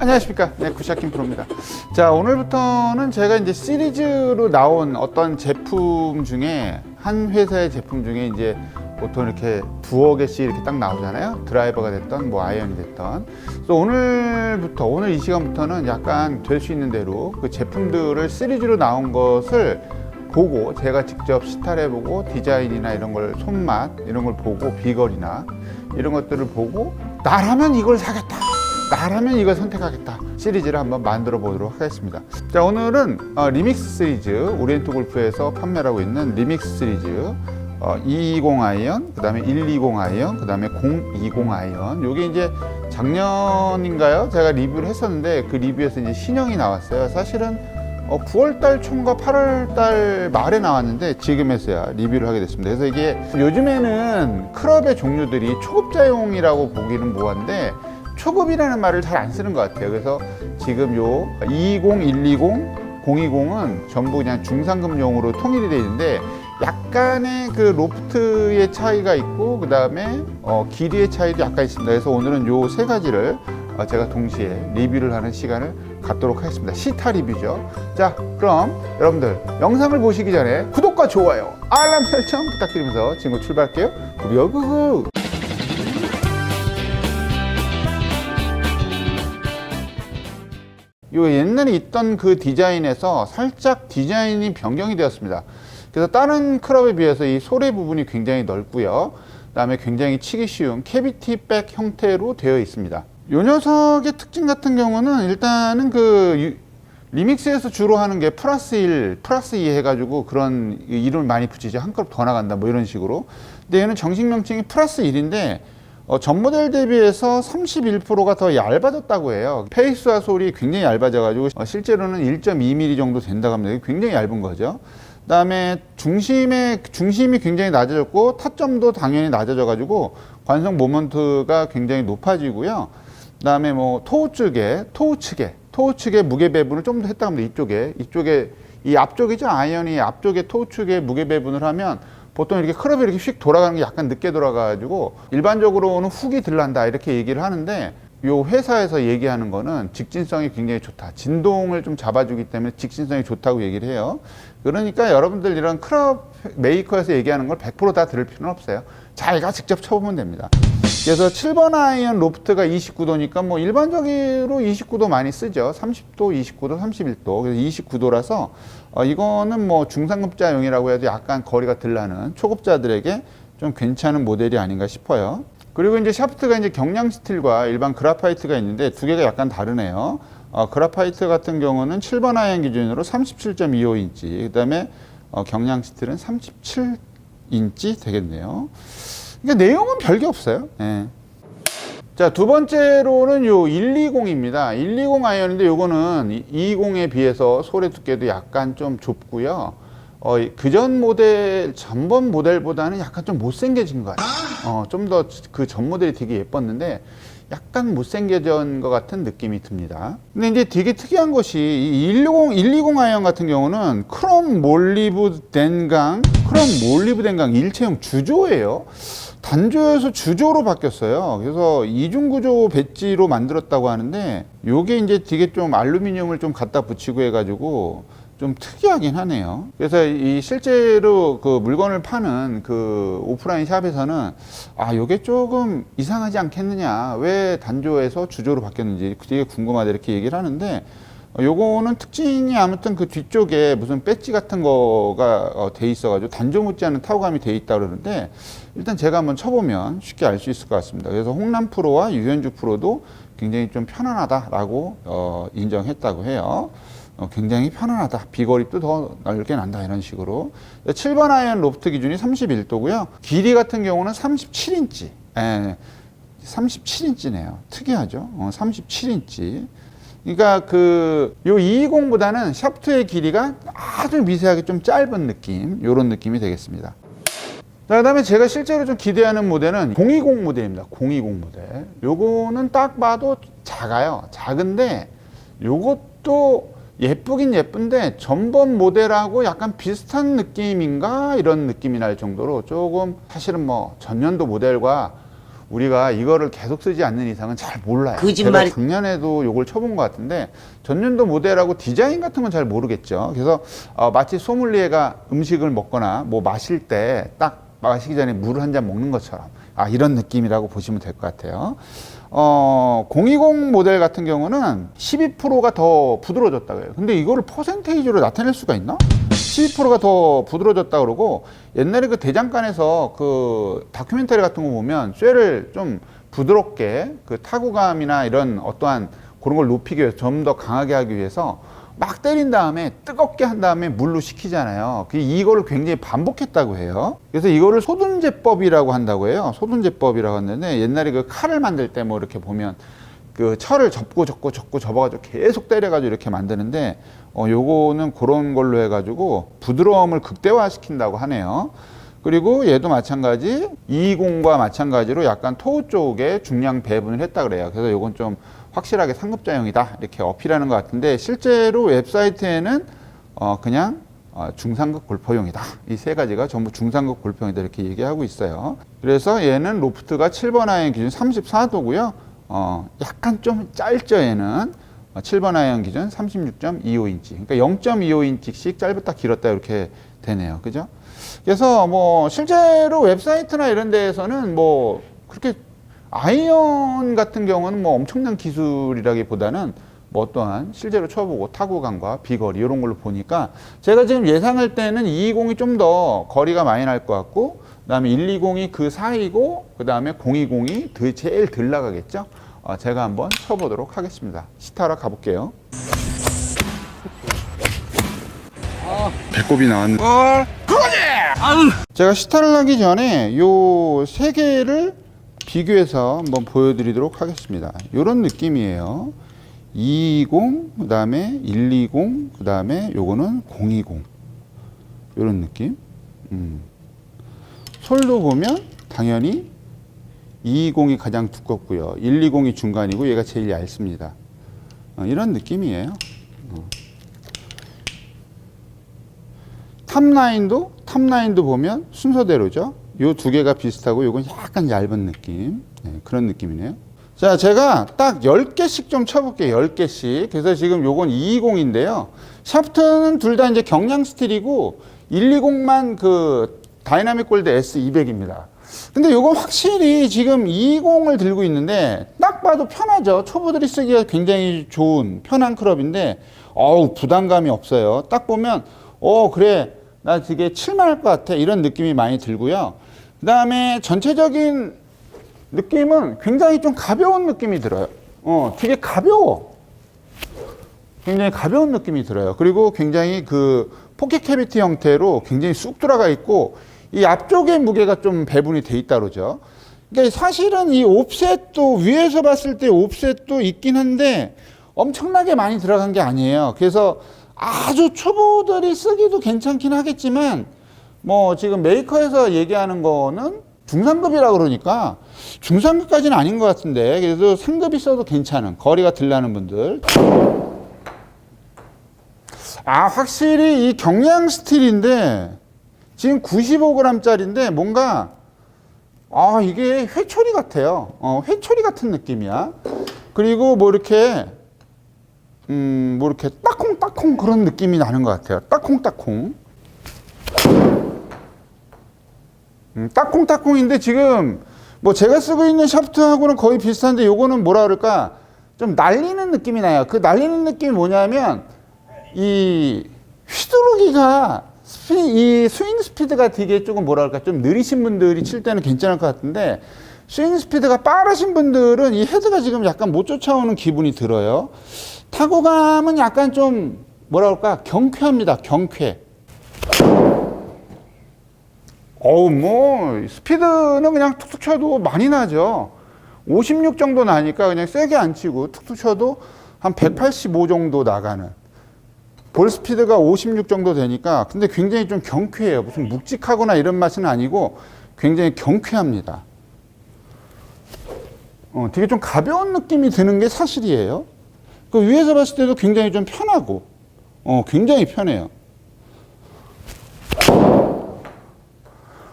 안녕하십니까. 네, 굿샤킹 프로입니다. 자, 오늘부터는 제가 이제 시리즈로 나온 어떤 제품 중에 한 회사의 제품 중에 이제 보통 이렇게 두어 개씩 이렇게 딱 나오잖아요. 드라이버가 됐던 뭐 아이언이 됐던. 그래서 오늘 이 시간부터는 약간 될 수 있는 대로 그 제품들을 시리즈로 나온 것을 보고 제가 직접 시탈해보고 디자인이나 이런 걸 손맛 이런 걸 보고 비거리나 이런 것들을 보고 나라면 이걸 사겠다, 나라면 이걸 선택하겠다 시리즈를 한번 만들어 보도록 하겠습니다. 자, 오늘은 리믹스 시리즈, 오리엔트 골프에서 판매를 하고 있는 리믹스 시리즈 220 아이언, 그 다음에 120 아이언, 그 다음에 020 아이언. 요게 이제 작년인가요? 제가 리뷰를 했었는데 그 리뷰에서 이제 신형이 나왔어요. 사실은 9월달 초인가 8월달 말에 나왔는데 지금에서야 리뷰를 하게 됐습니다. 그래서 이게 요즘에는 클럽의 종류들이 초급자용이라고 보기는 뭐한데 초급이라는 말을 잘 안 쓰는 것 같아요. 그래서 지금 요 220, 120, 020은 전부 그냥 중상급용으로 통일이 되어 있는데 약간의 그 로프트의 차이가 있고 그 다음에 길이의 차이도 약간 있습니다. 그래서 오늘은 요 세 가지를 제가 동시에 리뷰를 하는 시간을 갖도록 하겠습니다. 시타 리뷰죠. 자, 그럼 여러분들 영상을 보시기 전에 구독과 좋아요, 알람 설정 부탁드리면서 지금 출발할게요. 구구구구. 요 옛날에 있던 그 디자인에서 살짝 디자인이 변경이 되었습니다. 그래서 다른 클럽에 비해서 이 소래 부분이 굉장히 넓고요. 그 다음에 굉장히 치기 쉬운 캐비티 백 형태로 되어 있습니다. 요 녀석의 특징 같은 경우는 일단은 그 리믹스에서 주로 하는 게 플러스 1, 플러스 2 해가지고 그런 이름을 많이 붙이죠. 한 클럽 더 나간다 뭐 이런 식으로. 근데 얘는 정식 명칭이 플러스 1인데 전 모델 대비해서 31%가 더 얇아졌다고 해요. 페이스와 솔이 굉장히 얇아져가지고 실제로는 1.2mm 정도 된다고 합니다. 굉장히 얇은 거죠. 그 다음에 중심이 굉장히 낮아졌고 타점도 당연히 낮아져가지고 관성 모먼트가 굉장히 높아지고요. 그 다음에 뭐 토우 측에 무게 배분을 좀 더 했다고 합니다. 이쪽에 이 앞쪽이죠. 아이언이 앞쪽에 토우 측에 무게 배분을 하면 보통 이렇게 클럽이 이렇게 휙 돌아가는 게 약간 늦게 돌아가가지고 일반적으로는 훅이 들난다 이렇게 얘기를 하는데 요 회사에서 얘기하는 거는 직진성이 굉장히 좋다. 진동을 좀 잡아주기 때문에 직진성이 좋다고 얘기를 해요. 그러니까 여러분들 이런 클럽 메이커에서 얘기하는 걸 100% 다 들을 필요는 없어요. 자기가 직접 쳐보면 됩니다. 그래서 7번 아이언 로프트가 29도니까 뭐 일반적으로 29도 많이 쓰죠. 30도, 29도, 31도. 그래서 29도라서 이거는 뭐 중상급자용이라고 해도 약간 거리가 덜 나는 초급자들에게 좀 괜찮은 모델이 아닌가 싶어요. 그리고 이제 샤프트가 이제 경량 스틸과 일반 그라파이트가 있는데 두 개가 약간 다르네요. 그라파이트 같은 경우는 7번 아이언 기준으로 37.25인치, 그 다음에 경량 스틸은 37인치 되겠네요. 그러니까 내용은 별게 없어요. 예. 자, 두 번째로는 요 120입니다. 120 아이언인데 요거는 220에 비해서 소래 두께도 약간 좀 좁고요. 전번 모델보다는 약간 좀 못생겨진 것 같아요. 좀 더 그 전 모델이 되게 예뻤는데 약간 못생겨진 것 같은 느낌이 듭니다. 근데 이제 되게 특이한 것이 이 120 아이언 같은 경우는 크롬 몰리브 덴강 일체형 주조예요. 단조에서 주조로 바뀌었어요. 그래서 이중 구조 배지로 만들었다고 하는데 요게 이제 되게 좀 알루미늄을 좀 갖다 붙이고 해가지고 좀 특이하긴 하네요. 그래서 이 실제로 그 물건을 파는 그 오프라인 샵에서는 요게 조금 이상하지 않겠느냐, 왜 단조에서 주조로 바뀌었는지 되게 궁금하다 이렇게 얘기를 하는데 요거는 특징이 아무튼 그 뒤쪽에 무슨 배지 같은 거가 돼 있어가지고 단조 못지않은 타구감이 돼 있다 그러는데 일단 제가 한번 쳐보면 쉽게 알 수 있을 것 같습니다. 그래서 홍남 프로와 유현주 프로도 굉장히 좀 편안하다라고 인정했다고 해요. 굉장히 편안하다. 비거리도 더 넓게 난다. 이런 식으로. 7번 아이언 로프트 기준이 31도고요. 길이 같은 경우는 37인치. 37인치네요. 특이하죠. 37인치. 그러니까 요 220보다는 샤프트의 길이가 아주 미세하게 좀 짧은 느낌, 요런 느낌이 되겠습니다. 자, 그다음에 제가 실제로 좀 기대하는 모델은 020 모델입니다. 020 모델. 요거는 딱 봐도 작아요. 작은데 요것도 예쁘긴 예쁜데 전번 모델하고 약간 비슷한 느낌인가 이런 느낌이 날 정도로 조금 사실은 뭐 전년도 모델과 우리가 이거를 계속 쓰지 않는 이상은 잘 몰라요. 거짓말이. 제가 작년에도 요걸 쳐본 것 같은데 전년도 모델하고 디자인 같은 건 잘 모르겠죠. 그래서 마치 소믈리에가 음식을 먹거나 뭐 마실 때 딱 마시기 전에 물을 한 잔 먹는 것처럼 이런 느낌이라고 보시면 될 것 같아요. 020 모델 같은 경우는 12%가 더 부드러워졌다고 해요. 근데 이거를 퍼센테이지로 나타낼 수가 있나? 12%가 더 부드러워졌다 그러고, 옛날에 그 대장간에서 그 다큐멘터리 같은 거 보면 쇠를 좀 부드럽게 그 타구감이나 이런 어떠한 그런 걸 높이기 위해서 좀 더 강하게 하기 위해서 막 때린 다음에 뜨겁게 한 다음에 물로 식히잖아요. 이거를 굉장히 반복했다고 해요. 그래서 이거를 소둔제법이라고 한다고 해요. 소둔제법이라고 하는데, 옛날에 그 칼을 만들 때 뭐 이렇게 보면 그 철을 접고 접어가지고 계속 때려가지고 이렇게 만드는데, 요거는 그런 걸로 해가지고 부드러움을 극대화시킨다고 하네요. 그리고 얘도 마찬가지 220과 마찬가지로 약간 토우 쪽에 중량 배분을 했다 그래요. 그래서 요건 좀 확실하게 상급자용이다 이렇게 어필하는 것 같은데, 실제로 웹사이트에는 그냥 중상급 골퍼용이다, 이 세 가지가 전부 중상급 골퍼용이다 이렇게 얘기하고 있어요. 그래서 얘는 로프트가 7번 아이언 기준 34도고요. 약간 좀 짧죠. 얘는 7번 아이언 기준 36.25인치, 그러니까 0.25인치씩 짧았다 길었다 이렇게 되네요. 그죠? 그래서 뭐 실제로 웹사이트나 이런 데에서는 뭐 그렇게 아이언 같은 경우는 뭐 엄청난 기술이라기보다는 뭐 어떠한 실제로 쳐보고 타구감과 비거리 이런 걸로 보니까, 제가 지금 예상할 때는 220이 좀 더 거리가 많이 날 것 같고, 그 다음에 120이 그 사이고, 그 다음에 020이 제일 덜 나가겠죠. 제가 한번 쳐보도록 하겠습니다. 시타라 가볼게요. 배꼽이 나왔네. 제가 시타를 하기 전에 요 세 개를 비교해서 한번 보여드리도록 하겠습니다. 이런 느낌이에요. 220, 그 다음에 120, 그 다음에 요거는 020. 이런 느낌. 솔도 보면 당연히 220이 가장 두껍고요. 120이 중간이고 얘가 제일 얇습니다. 이런 느낌이에요. 탑라인도 보면 순서대로죠. 요 두 개가 비슷하고 요건 약간 얇은 느낌. 그런 느낌이네요. 자, 제가 딱 10개씩 좀 쳐볼게요. 10개씩. 그래서 지금 요건 220인데요. 샤프트는 둘 다 이제 경량 스틸이고, 120만 그 다이나믹 골드 S200입니다. 근데 요건 확실히 지금 220을 들고 있는데 딱 봐도 편하죠. 초보들이 쓰기가 굉장히 좋은 편한 클럽인데, 부담감이 없어요. 딱 보면 그래, 나 되게 칠만할 것 같아, 이런 느낌이 많이 들고요. 그 다음에 전체적인 느낌은 굉장히 좀 가벼운 느낌이 들어요. 되게 가벼워. 굉장히 가벼운 느낌이 들어요. 그리고 굉장히 그 포켓 캐비티 형태로 굉장히 쑥 들어가 있고, 이 앞쪽에 무게가 좀 배분이 돼 있다 그러죠. 그러니까 사실은 이 옵셋도 위에서 봤을 때 옵셋도 있긴 한데 엄청나게 많이 들어간 게 아니에요. 그래서 아주 초보들이 쓰기도 괜찮긴 하겠지만, 뭐 지금 메이커에서 얘기하는 거는 중상급이라고 그러니까 중상급까지는 아닌 것 같은데, 그래도 상급이 써도 괜찮은, 거리가 덜 나는 분들. 확실히 이 경량 스틸인데 지금 95g짜리인데 뭔가 이게 회초리 같아요. 회초리 같은 느낌이야. 그리고 뭐 이렇게 따콩따콩 그런 느낌이 나는 것 같아요. 따콩따콩. 따콩따콩인데 지금 뭐 제가 쓰고 있는 샤프트하고는 거의 비슷한데, 요거는 뭐라 그럴까, 좀 날리는 느낌이 나요. 그 날리는 느낌이 뭐냐면, 이 휘두르기가 이 스윙 스피드가 되게 조금 뭐라 그럴까, 좀 느리신 분들이 칠 때는 괜찮을 것 같은데, 스윙 스피드가 빠르신 분들은 이 헤드가 지금 약간 못 쫓아오는 기분이 들어요. 타구감은 약간 좀 뭐라 그럴까, 경쾌합니다. 경쾌. 뭐 스피드는 그냥 툭툭 쳐도 많이 나죠. 56 정도 나니까 그냥 세게 안 치고 툭툭 쳐도 한 185 정도 나가는, 볼 스피드가 56 정도 되니까. 근데 굉장히 좀 경쾌해요. 무슨 묵직하거나 이런 맛은 아니고 굉장히 경쾌합니다. 되게 좀 가벼운 느낌이 드는 게 사실이에요. 그 위에서 봤을 때도 굉장히 좀 편하고, 굉장히 편해요.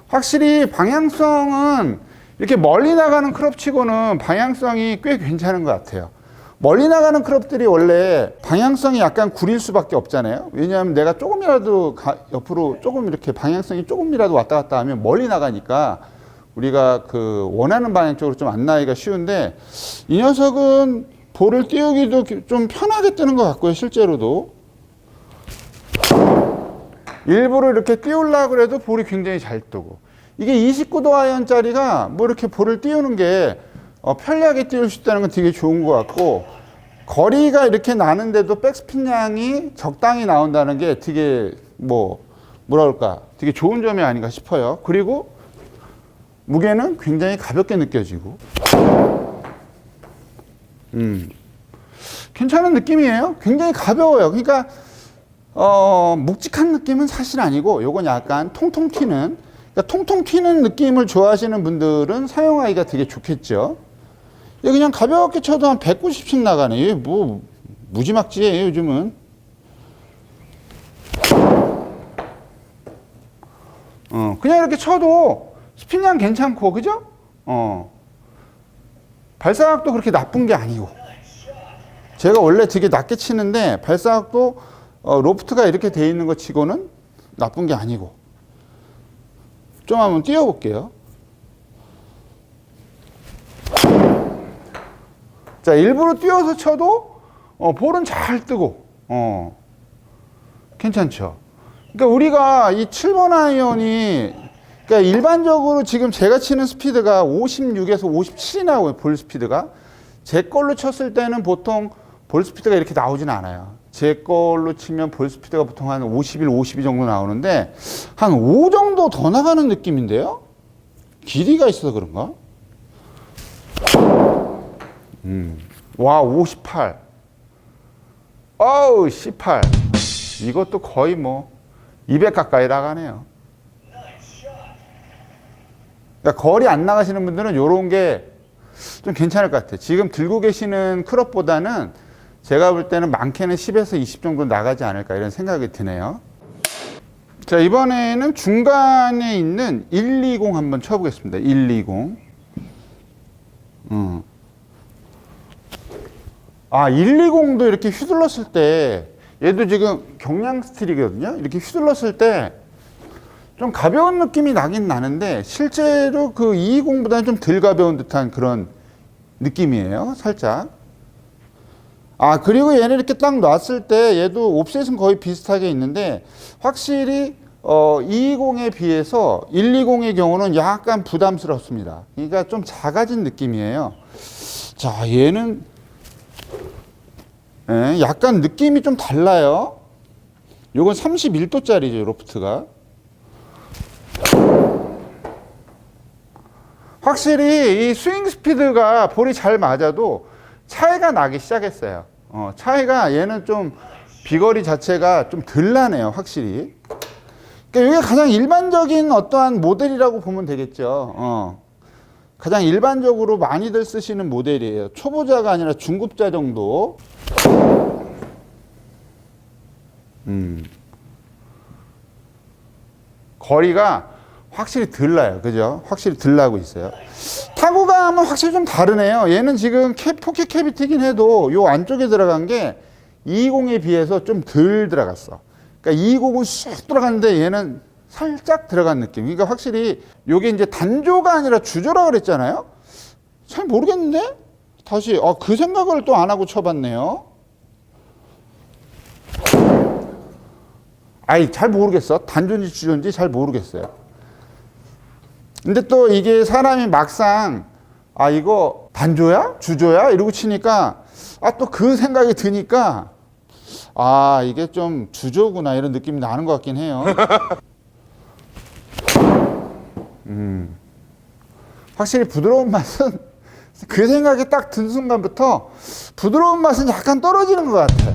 확실히 방향성은 이렇게 멀리 나가는 크롭 치고는 방향성이 꽤 괜찮은 것 같아요. 멀리 나가는 크롭들이 원래 방향성이 약간 구릴 수밖에 없잖아요. 왜냐하면 내가 조금이라도 옆으로 조금 이렇게 방향성이 조금이라도 왔다 갔다 하면 멀리 나가니까 우리가 그 원하는 방향 쪽으로 좀 안 나가기가 쉬운데, 이 녀석은 볼을 띄우기도 좀 편하게 뜨는 것 같고요. 실제로도 일부러 이렇게 띄우려고 해도 볼이 굉장히 잘 뜨고, 이게 29도 아이언짜리가 뭐 이렇게 볼을 띄우는 게 편리하게 띄울 수 있다는 건 되게 좋은 것 같고, 거리가 이렇게 나는데도 백스핀 양이 적당히 나온다는 게 되게 뭐랄까 되게 좋은 점이 아닌가 싶어요. 그리고 무게는 굉장히 가볍게 느껴지고 괜찮은 느낌이에요. 굉장히 가벼워요. 그러니까 묵직한 느낌은 사실 아니고, 요건 약간 통통 튀는, 그러니까 통통 튀는 느낌을 좋아하시는 분들은 사용하기가 되게 좋겠죠. 그냥 가볍게 쳐도 한 190씩 나가네. 이게 뭐 무지막지해요 요즘은. 그냥 이렇게 쳐도 스핀량 괜찮고, 그죠? 발사각도 그렇게 나쁜 게 아니고, 제가 원래 되게 낮게 치는데 발사각도 로프트가 이렇게 돼 있는 거 치고는 나쁜 게 아니고. 좀 한번 띄워볼게요. 자, 일부러 띄워서 쳐도 볼은 잘 뜨고 괜찮죠. 그러니까 우리가 이 7번 아이언이, 그러니까 일반적으로 지금 제가 치는 스피드가 56에서 57이 나오고요. 볼 스피드가 제 걸로 쳤을 때는 보통 볼 스피드가 이렇게 나오진 않아요. 제 걸로 치면 볼 스피드가 보통 한 51, 52 정도 나오는데 한 5 정도 더 나가는 느낌인데요. 길이가 있어서 그런가? 와, 58. 어우, 18. 이것도 거의 뭐 200 가까이 나가네요. 그러니까 거리 안 나가시는 분들은 이런 게 좀 괜찮을 것 같아요. 지금 들고 계시는 크롭보다는 제가 볼 때는 많게는 10에서 20 정도 나가지 않을까 이런 생각이 드네요. 자, 이번에는 중간에 있는 120 한번 쳐보겠습니다. 120. 120도 이렇게 휘둘렀을 때, 얘도 지금 경량 스틸이거든요. 이렇게 휘둘렀을 때 좀 가벼운 느낌이 나긴 나는데, 실제로 그 220보다는 좀 덜 가벼운 듯한 그런 느낌이에요. 살짝. 그리고 얘는 이렇게 딱 놨을 때 얘도 옵셋은 거의 비슷하게 있는데, 확실히 220에 비해서 120의 경우는 약간 부담스럽습니다. 그러니까 좀 작아진 느낌이에요. 자, 얘는 약간 느낌이 좀 달라요. 요건 31도짜리죠, 로프트가. 확실히 이 스윙 스피드가 볼이 잘 맞아도 차이가 나기 시작했어요. 차이가, 얘는 좀 비거리 자체가 좀 덜 나네요, 확실히. 그러니까 이게 가장 일반적인 어떠한 모델이라고 보면 되겠죠. 가장 일반적으로 많이들 쓰시는 모델이에요. 초보자가 아니라 중급자 정도. 거리가 확실히 덜 나요. 그죠? 확실히 덜 나고 있어요. 타구감은 확실히 좀 다르네요. 얘는 지금 포켓 캐비티긴 해도 요 안쪽에 들어간 게 220에 비해서 좀 덜 들어갔어. 그러니까 220은 쑥 들어갔는데 얘는 살짝 들어간 느낌. 그러니까 확실히 요게 이제 단조가 아니라 주조라 그랬잖아요. 잘 모르겠는데? 다시 그 생각을 또 안 하고 쳐봤네요. 잘 모르겠어. 단조인지 주조인지 잘 모르겠어요. 근데 또 이게 사람이 막상 이거 단조야? 주조야? 이러고 치니까 또 그 생각이 드니까 이게 좀 주조구나 이런 느낌이 나는 것 같긴 해요. 확실히 부드러운 맛은 그 생각이 딱 든 순간부터 부드러운 맛은 약간 떨어지는 것 같아요.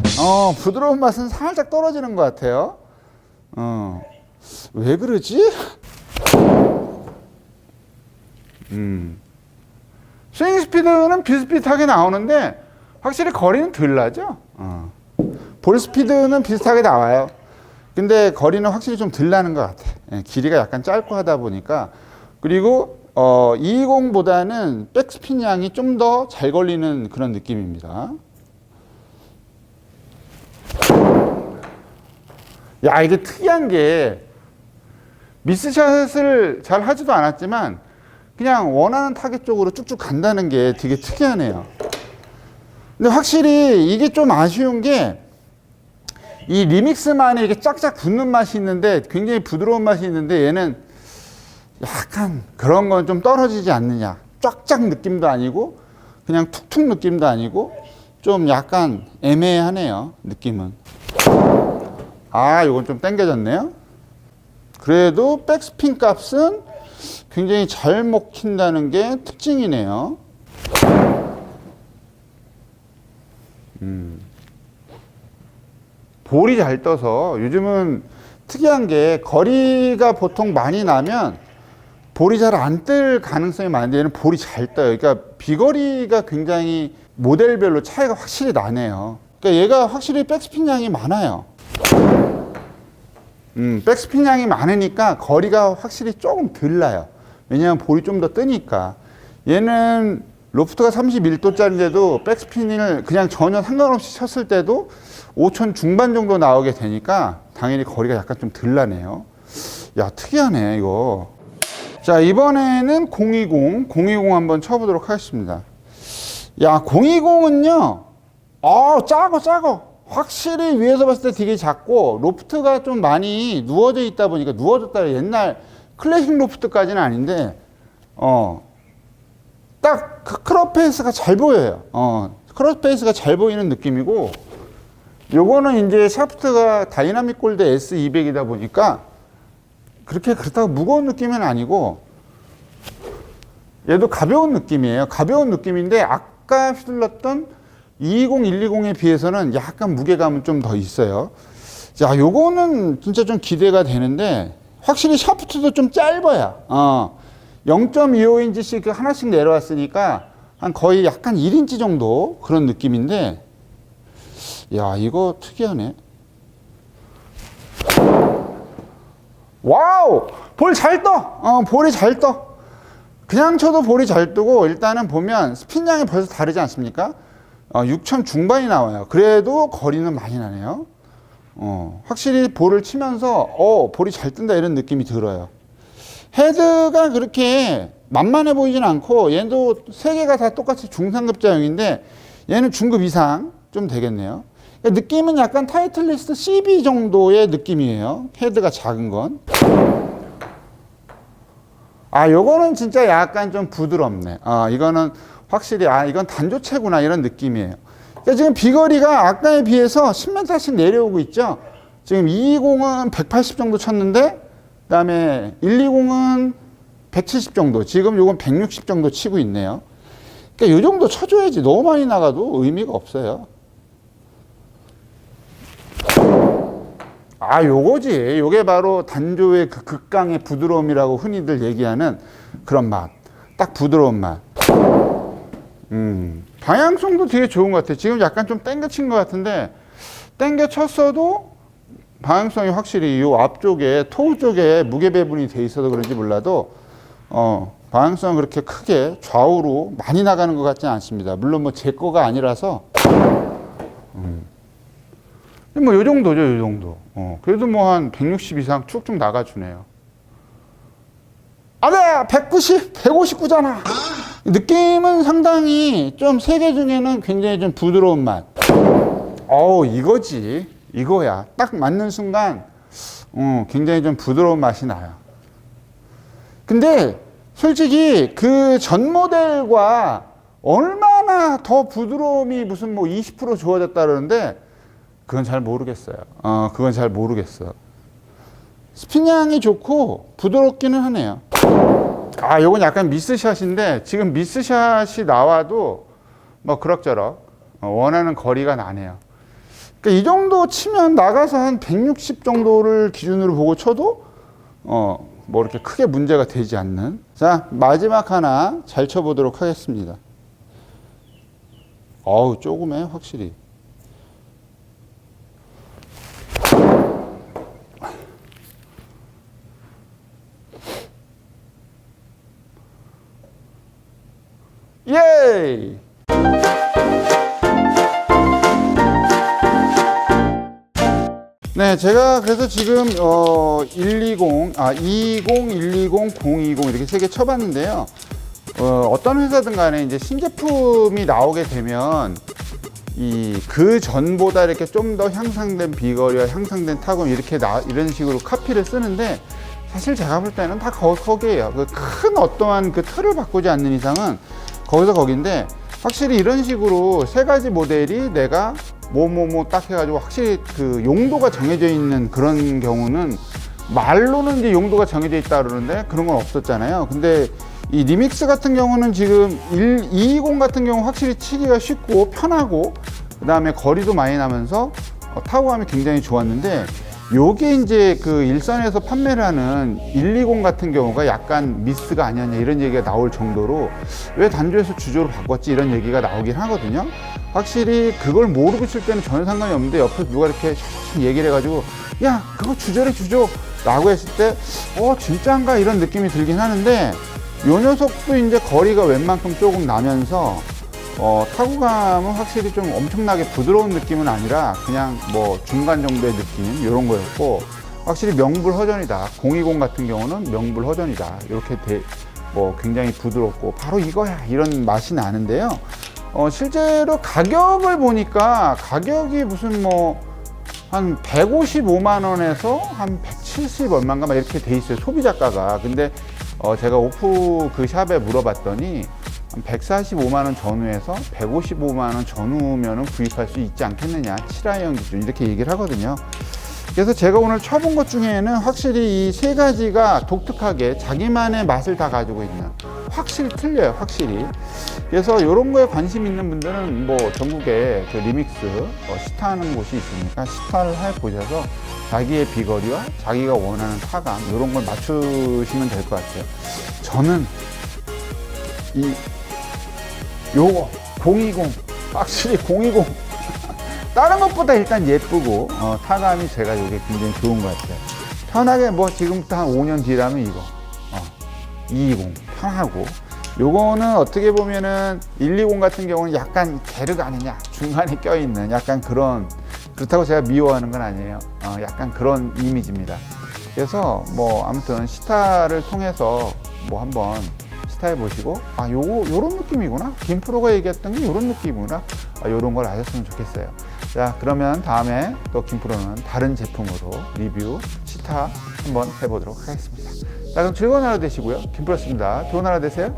부드러운 맛은 살짝 떨어지는 것 같아요. 왜 그러지? 스윙 스피드는 비슷비슷하게 나오는데 확실히 거리는 덜 나죠. 볼 스피드는 비슷하게 나와요. 근데 거리는 확실히 좀 덜 나는 것 같아. 길이가 약간 짧고 하다 보니까. 그리고 220보다는 백스핀 양이 좀 더 잘 걸리는 그런 느낌입니다. 야, 이게 특이한 게 미스샷을 잘 하지도 않았지만 그냥 원하는 타겟 쪽으로 쭉쭉 간다는 게 되게 특이하네요. 근데 확실히 이게 좀 아쉬운 게 이 리믹스만에 이게 짝짝 붙는 맛이 있는데 굉장히 부드러운 맛이 있는데 얘는 약간 그런 건 좀 떨어지지 않느냐. 쫙쫙 느낌도 아니고 그냥 툭툭 느낌도 아니고 좀 약간 애매하네요. 느낌은. 아, 이건 좀 당겨졌네요. 그래도 백스핀 값은 굉장히 잘 먹힌다는 게 특징이네요. 볼이 잘 떠서 요즘은 특이한 게 거리가 보통 많이 나면 볼이 잘 안 뜰 가능성이 많은데 얘는 볼이 잘 떠요. 그러니까 비거리가 굉장히 모델별로 차이가 확실히 나네요. 그러니까 얘가 확실히 백스핀 양이 많아요. 백스핀 양이 많으니까 거리가 확실히 조금 덜 나요. 왜냐하면 볼이 좀 더 뜨니까. 얘는 로프트가 31도짜리인데도 백스핀을 그냥 전혀 상관없이 쳤을 때도 5천 중반 정도 나오게 되니까 당연히 거리가 약간 좀 덜 나네요. 야, 특이하네 이거. 자, 이번에는 020 한번 쳐보도록 하겠습니다. 야, 020은요 작어. 확실히 위에서 봤을 때 되게 작고 로프트가 좀 많이 누워져 있다 보니까, 누워졌다 옛날 클래식 로프트까지는 아닌데 딱 크롭 페이스가 잘 보여요. 크롭 페이스가 잘 보이는 느낌이고, 요거는 이제 샤프트가 다이나믹 골드 S200이다 보니까 그렇다고 무거운 느낌은 아니고 얘도 가벼운 느낌이에요. 가벼운 느낌인데 아까 휘둘렀던 220, 120에 비해서는 약간 무게감은 좀 더 있어요. 자, 요거는 진짜 좀 기대가 되는데 확실히 샤프트도 좀 짧아요. 0.25인치씩 하나씩 내려왔으니까 한 거의 약간 1인치 정도 그런 느낌인데, 야, 이거 특이하네. 와우! 볼 잘 떠! 볼이 잘 떠. 그냥 쳐도 볼이 잘 뜨고, 일단은 보면 스핀량이 벌써 다르지 않습니까? 6천 중반이 나와요. 그래도 거리는 많이 나네요. 확실히 볼을 치면서 볼이 잘 뜬다 이런 느낌이 들어요. 헤드가 그렇게 만만해 보이진 않고, 얘도 세 개가 다 똑같이 중상급자용인데 얘는 중급 이상 좀 되겠네요. 그러니까 느낌은 약간 타이틀리스트 CB 정도의 느낌이에요. 헤드가 작은 건. 요거는 진짜 약간 좀 부드럽네. 이거는 확실히 이건 단조체구나 이런 느낌이에요. 그러니까 지금 비거리가 아까에 비해서 10m씩 내려오고 있죠. 지금 220은 180 정도 쳤는데, 그 다음에 120은 170 정도, 지금 요건 160 정도 치고 있네요. 그러니까 요 정도 쳐줘야지. 너무 많이 나가도 의미가 없어요. 요거지. 요게 바로 단조의 그 극강의 부드러움이라고 흔히들 얘기하는 그런 맛. 딱 부드러운 맛. 방향성도 되게 좋은 것 같아요. 지금 약간 좀 땡겨친 것 같은데, 땡겨 쳤어도 방향성이 확실히 이 앞쪽에, 토우 쪽에 무게 배분이 돼 있어서 그런지 몰라도, 방향성은 그렇게 크게 좌우로 많이 나가는 것 같지는 않습니다. 물론 뭐 제 거가 아니라서, 뭐 요 정도죠, 요 정도. 그래도 뭐 한 160 이상 쭉쭉 나가주네요. 네! 190, 159잖아. 느낌은 상당히 좀 세 개 중에는 굉장히 좀 부드러운 맛. 이거지. 이거야. 딱 맞는 순간, 굉장히 좀 부드러운 맛이 나요. 근데 솔직히 그 전 모델과 얼마나 더 부드러움이 무슨 뭐 20% 좋아졌다 그러는데, 그건 잘 모르겠어요. 그건 잘 모르겠어. 스핀량이 좋고 부드럽기는 하네요. 요건 약간 미스샷인데, 지금 미스샷이 나와도 뭐 그럭저럭 원하는 거리가 나네요. 그러니까 이 정도 치면 나가서 한 160 정도를 기준으로 보고 쳐도 뭐 이렇게 크게 문제가 되지 않는. 자, 마지막 하나 잘 쳐보도록 하겠습니다. 조금해 확실히. 예이! 네, 제가 그래서 지금 20, 120, 020 이렇게 세 개 쳐봤는데요. 어떤 회사든 간에 이제 신제품이 나오게 되면 그 전보다 이렇게 좀 더 향상된 비거리와 향상된 타공 이런 식으로 카피를 쓰는데, 사실 제가 볼 때는 다 거기에요. 큰 어떠한 그 틀을 바꾸지 않는 이상은 거기서 거긴데, 확실히 이런 식으로 세 가지 모델이 내가 딱 해가지고 확실히 그 용도가 정해져 있는 그런 경우는, 말로는 이제 용도가 정해져 있다 그러는데 그런 건 없었잖아요. 근데 이 리믹스 같은 경우는 지금 220 같은 경우 확실히 치기가 쉽고 편하고, 그 다음에 거리도 많이 나면서 타고감이 굉장히 좋았는데, 요게 이제 그 일선에서 판매를 하는 120 같은 경우가 약간 미스가 아니었냐 이런 얘기가 나올 정도로, 왜 단조에서 주조로 바꿨지 이런 얘기가 나오긴 하거든요. 확실히 그걸 모르고 칠 때는 전혀 상관이 없는데, 옆에서 누가 이렇게 얘기를 해가지고 야 그거 주조래 주조 라고 했을 때 진짜인가 이런 느낌이 들긴 하는데, 요 녀석도 이제 거리가 웬만큼 조금 나면서 타구감은 확실히 좀 엄청나게 부드러운 느낌은 아니라 그냥 뭐 중간 정도의 느낌 이런 거였고, 확실히 명불허전이다. 020 같은 경우는 명불허전이다. 이렇게 굉장히 부드럽고 바로 이거야 이런 맛이 나는데요. 실제로 가격을 보니까 가격이 무슨 한 155만 원에서 한 170 얼마인가 막 이렇게 돼 있어요, 소비자가가. 근데 제가 오프 그 샵에 물어봤더니 145만 원 전후에서 155만 원 전후면은 구입할 수 있지 않겠느냐, 7화형 기준 이렇게 얘기를 하거든요. 그래서 제가 오늘 쳐본 것 중에는 확실히 이 세 가지가 독특하게 자기만의 맛을 다 가지고 있는, 확실히 틀려요, 확실히. 그래서 이런 거에 관심 있는 분들은 뭐 전국에 그 리믹스 시타하는 곳이 있으니까 시타를 해보셔서 자기의 비거리와 자기가 원하는 타감 이런 걸 맞추시면 될 것 같아요. 저는 요거 020 확실히 020 다른 것보다 일단 예쁘고 타감이 제가 이게 굉장히 좋은 것 같아요. 편하게 지금부터 한 5년 뒤라면 이거 220 편하고, 요거는 어떻게 보면은 120 같은 경우는 약간 게르 아니냐, 중간에 껴있는 약간 그렇다고 제가 미워하는 건 아니에요. 약간 그런 이미지입니다. 그래서 아무튼 시타를 통해서 한번 시타해 보시고, 요런 느낌이구나, 김프로가 얘기했던 게 요런 느낌이구나, 요런 걸 아셨으면 좋겠어요. 자, 그러면 다음에 또 김프로는 다른 제품으로 리뷰 시타 한번 해보도록 하겠습니다. 자, 그럼 즐거운 하루 되시고요. 김프로였습니다. 좋은 하루 되세요.